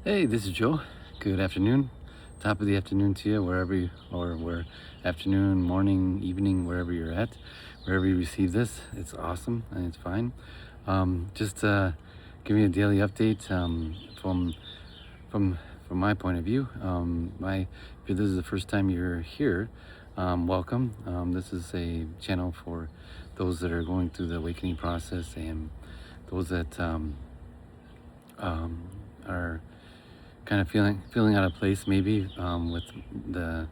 Hey, this is Joe. Good afternoon. Top of the afternoon to you, wherever you, or where afternoon, morning, evening, wherever you're at, wherever you receive this. It's awesome and it's fine. Just give me a daily update from from my point of view. If this is the first time you're here, welcome. This is a channel for those that are going through the awakening process and those that are kind of feeling out of place maybe with the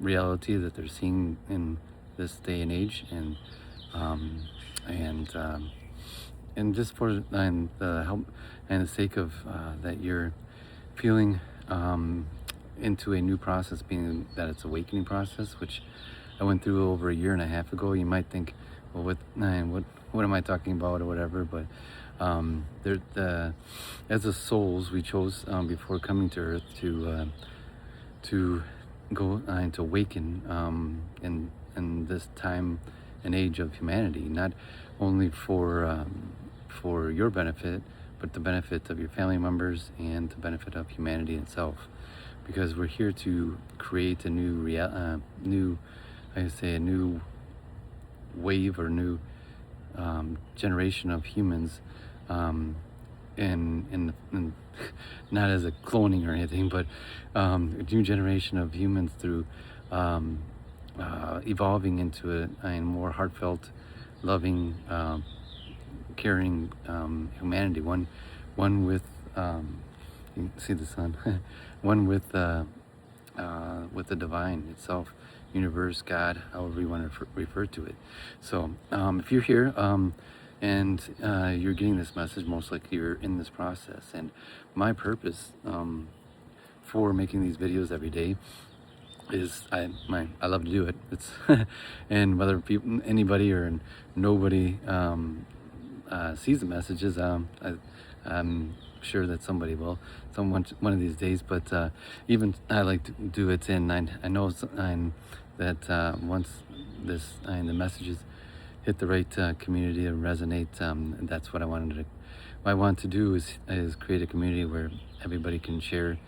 reality that they're seeing in this day and age, um, and um, and just for the help and the sake of that you're feeling into a new process, being that it's awakening process, which I went through over a year and a half ago. You might think, well, what am I talking about or whatever, but as a souls, we chose before coming to Earth to go and to awaken in this time and age of humanity, not only for your benefit, but the benefit of your family members and the benefit of humanity itself, because we're here to create a new wave or new generation of humans, and not as a cloning or anything, but a new generation of humans through evolving into a more heartfelt, loving, caring humanity. One with you can see the sun. One with the divine itself, universe, God, however you want to refer to it. So if you're here and you're getting this message, most likely you're in this process. And my purpose for making these videos every day is I love to do it. It's and whether anybody or nobody sees the messages, I'm sure that somebody will, one of these days. But even I like to do it, and I know that once the messages hit the right community and resonate, and that's what I wanted to. What I want to do is create a community where everybody can share,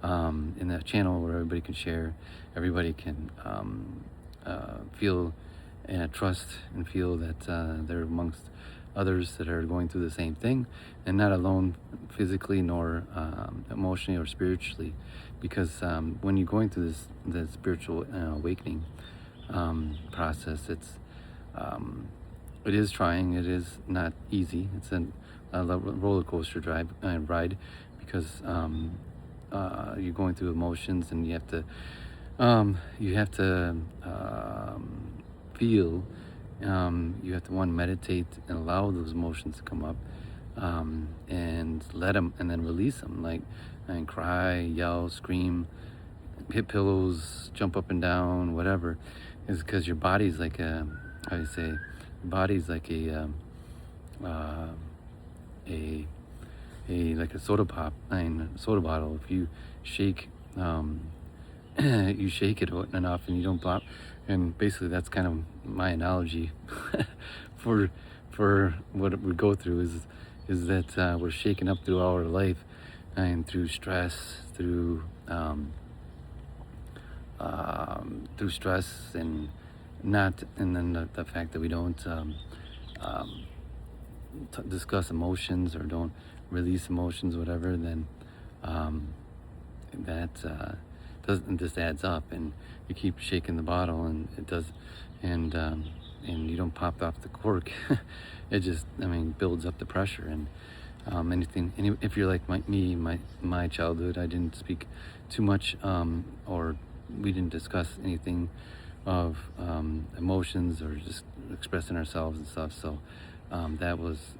in that channel where everybody can share, everybody can feel and trust and feel that they're amongst others that are going through the same thing, and not alone physically nor emotionally or spiritually, because when you're going through the spiritual awakening process, it is trying. It is not easy. It's a roller coaster ride, because you're going through emotions, and you have to feel. You have to meditate and allow those emotions to come up, and let them, and then release them, and cry, yell, scream, hit pillows, jump up and down, whatever. Is because your body's like how do you say, your body's like a like a soda soda bottle. If you shake, you shake it enough and you don't pop. And basically that's kind of my analogy for what we go through, is that we're shaken up through our life, and through stress, through stress, and then the fact that we don't discuss emotions or don't release emotions, whatever, then that doesn't, just adds up, and you keep shaking the bottle, and it does, and you don't pop off the cork. It just, builds up the pressure. And if you're like my childhood, I didn't speak too much, or we didn't discuss anything of emotions or just expressing ourselves and stuff. So that was,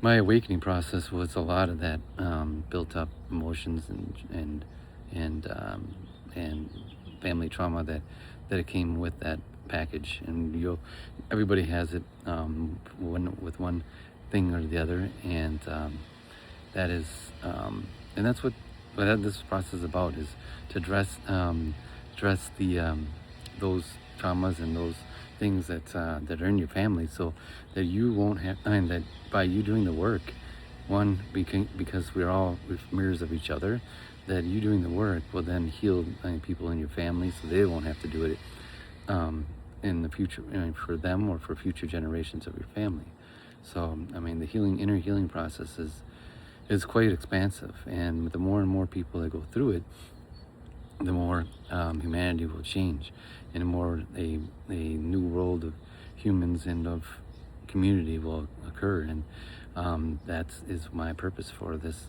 my awakening process was a lot of that, built up emotions and family trauma that it came with that package. And everybody has it, with one thing or the other, and that is and that's what this process is about, is to address the those traumas and those things that are in your family, so that you won't have, that by you doing the work, One, because we're mirrors of each other, that you doing the work will then heal people in your family, so they won't have to do it in the future, for them or for future generations of your family. So, I mean, the inner healing process is quite expansive, and the more and more people that go through it, the more humanity will change, and the more a new world of humans and of community will occur. And that is my purpose for this.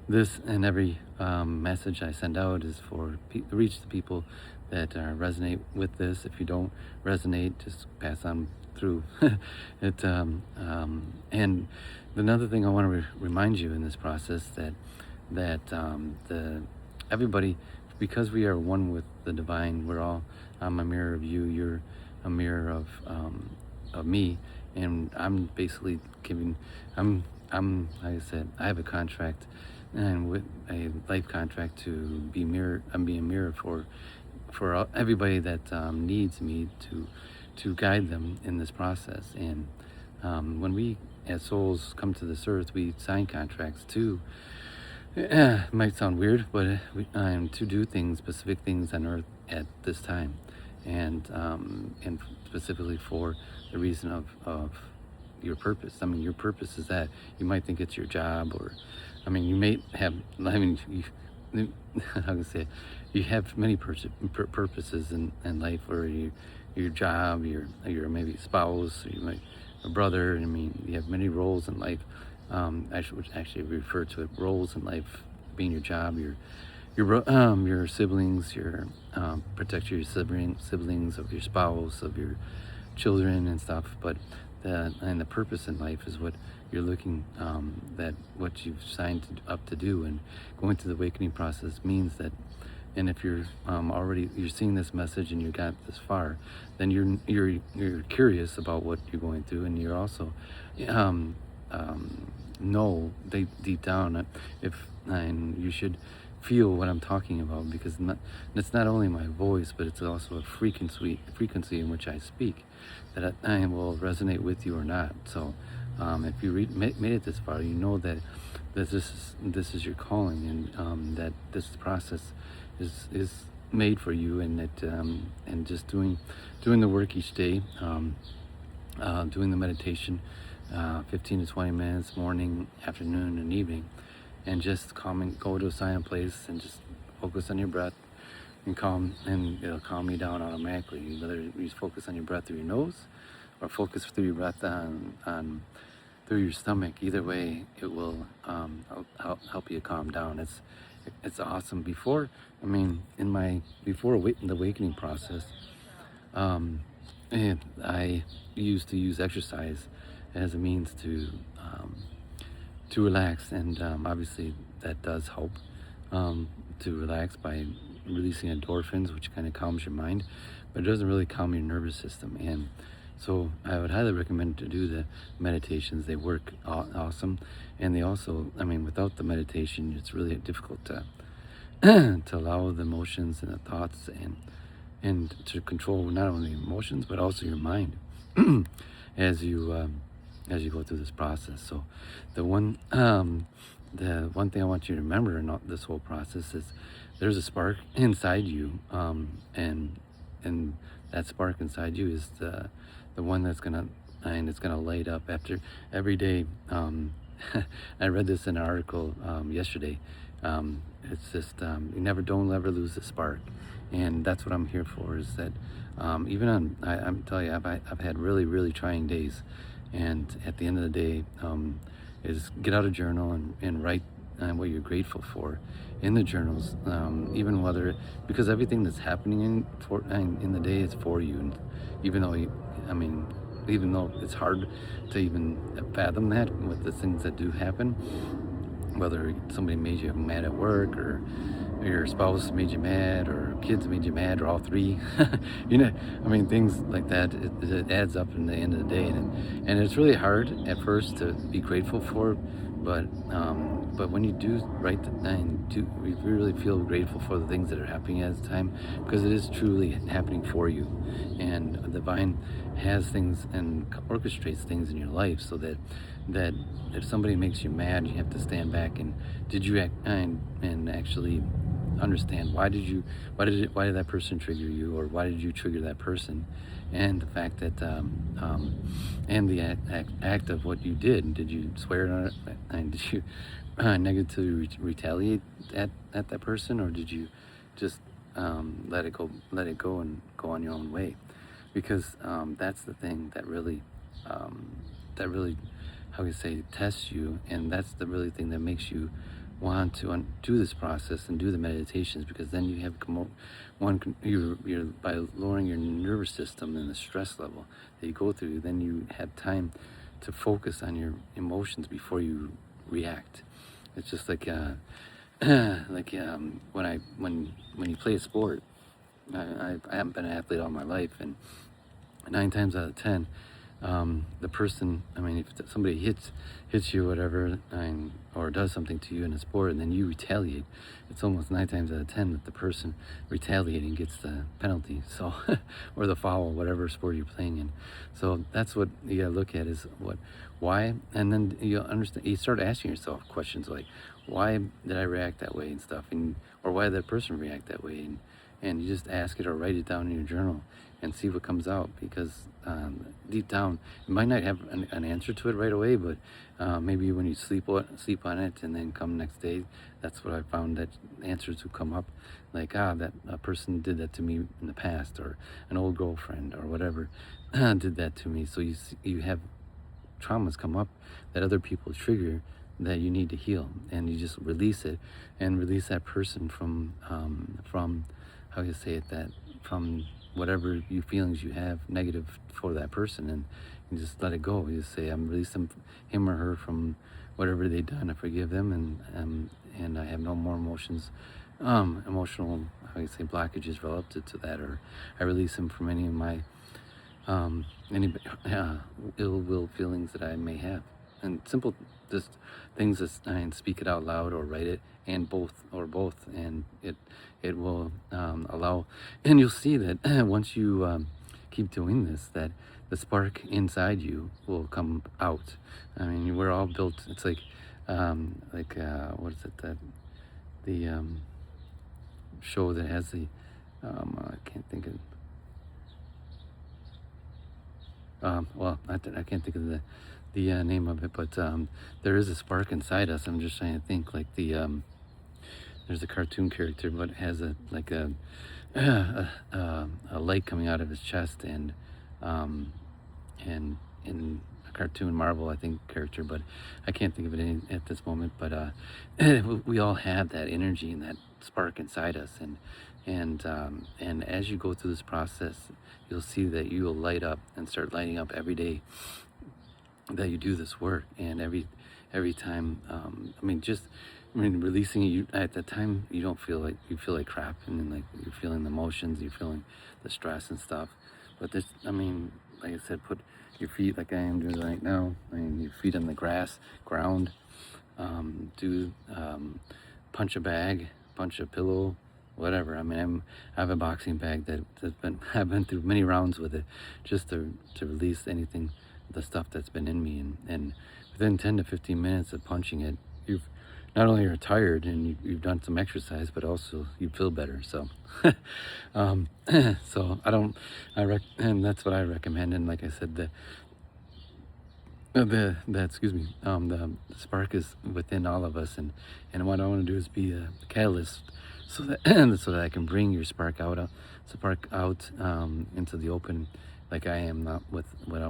This and every message I send out is for reach the people that resonate with this. If you don't resonate, just pass on through it. And another thing I want to remind you in this process, that everybody, because we are one with the divine, we're all, I'm a mirror of you, you're a mirror of me, and I'm basically I'm like I said, I have a contract, and with a life contract to be a mirror for everybody that needs me to guide them in this process. And when we as souls come to this earth, we sign contracts to, it might sound weird, but to do things, specific things on earth at this time, and specifically for the reason of your purpose. I mean, your purpose is that you might think it's your job, or, I mean, you may have, I mean, how can I say it? You have many purposes in life, or your job, your maybe spouse, or you might a brother. I mean, you have many roles in life. I should actually refer to it, roles in life being your job, your siblings, your protect your siblings of your spouse, of your children and stuff. But the purpose in life is what you're looking, that what you've signed up to do. And going through the awakening process means that, and if you're you're seeing this message and you got this far, then you're curious about what you're going through, and you're also know deep down and you should feel what I'm talking about, because it's not only my voice, but it's also a frequency in which I speak, that I will resonate with you or not. So if you made it this far, you know that this is your calling, and that this process is made for you, and that and just doing the work each day, doing the meditation, 15 to 20 minutes, morning, afternoon, and evening, and just go to a silent place and just focus on your breath, and it'll calm you down automatically. Whether you focus on your breath through your nose, or focus through your breath on through your stomach, either way, it will help you calm down. It's awesome. Before the awakening process, and I used to use exercise as a means to relax, and obviously that does help to relax by releasing endorphins, which kind of calms your mind, but it doesn't really calm your nervous system. And so I would highly recommend to do the meditations. They work awesome, and they also, I mean, without the meditation, it's really difficult to to allow the emotions and the thoughts and to control not only emotions but also your mind as you go through this process. So the one thing I want you to remember in this whole process is there's a spark inside you, and that spark inside you is the one that's gonna light up after every day. I read this in an article yesterday. It's just don't ever lose the spark, and that's what I'm here for. Is that even I'm telling you, I've had really, really trying days, and at the end of the day, is get out a journal and write what you're grateful for in the journals, even because everything that's happening in the day is for you. And even though it's hard to even fathom that with the things that do happen, whether somebody made you mad at work, or your spouse made you mad, or kids made you mad, or all three, things like that, it adds up in the end of the day. And it's really hard at first to be grateful for, but when you do right and do, we really feel grateful for the things that are happening at the time, because it is truly happening for you, and the divine has things and orchestrates things in your life so that if somebody makes you mad, you have to stand back and did you act and actually understand why did that person trigger you, or why did you trigger that person, and the fact that and the act of what you did you swear on it, and did you negatively retaliate at that person, or did you just let it go and go on your own way, because that's the thing that really how you say tests you, and that's the really thing that makes you want to do this process and do the meditations, because then you have you're by lowering your nervous system and the stress level that you go through, then you have time to focus on your emotions before you react. It's just like when you play a sport, I haven't been an athlete all my life, and 9 times out of 10, the person, I mean, if somebody hits you, whatever, or does something to you in a sport, and then you retaliate, it's almost 9 times out of 10 that the person retaliating gets the penalty, so or the foul, whatever sport you're playing in. So that's what you gotta look at, is why, and then you understand. You start asking yourself questions like, why did I react that way and stuff, or why did that person react that way, and you just ask it or write it down in your journal and see what comes out, because deep down you might not have an answer to it right away, but maybe when you sleep on it and then come next day, that's what I found, that answers will come up, like that a person did that to me in the past, or an old girlfriend or whatever did that to me. So you have traumas come up that other people trigger that you need to heal, and you just release it and release that person from how you say it, that from whatever feelings you have negative for that person, and you just let it go. You just say, I'm releasing him or her from whatever they've done. I forgive them, and I have no more emotional, how you say, blockages relative to that, or I release him from any of my any ill will feelings that I may have. And simple, just things that, and speak it out loud or write it, and both, and it will allow, and you'll see that once you keep doing this, that the spark inside you will come out. I mean, we're all built. It's like what is it, that the show that has the I can't think of. Well, I can't think of the name of it, but there is a spark inside us. I'm just trying to think, like there's a cartoon character, but it has a light coming out of his chest, and in a cartoon Marvel, I think, character, but I can't think of it at this moment. But we all have that energy and that spark inside us, and as you go through this process, you'll see that you will light up and start lighting up every day that you do this work, and every time. Releasing it, at the time you don't feel like, you feel like crap, and then, like, you're feeling the emotions, you're feeling the stress and stuff. But this, like I said, put your feet, like I am doing right now, your feet on the ground. Punch a bag, punch a pillow, whatever. I have a boxing bag I've been through many rounds with it, just to release anything, the stuff that's been in me, and within 10 to 15 minutes of punching it, you've not only are tired and you've done some exercise, but also you feel better. So, so and that's what I recommend. And like I said, the spark is within all of us, and what I want to do is be a catalyst, so that so that I can bring your spark out into the open, like I am, not with what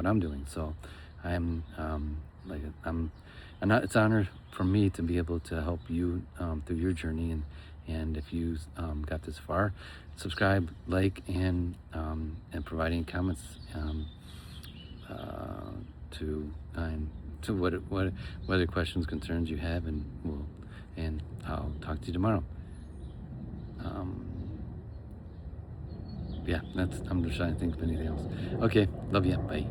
I'm doing. So it's an honor for me to be able to help you through your journey, and if you got this far, subscribe, like, and providing comments to what other questions, concerns you have, and I'll talk to you tomorrow. Yeah, I'm just trying to think of anything else. Okay, love you, bye.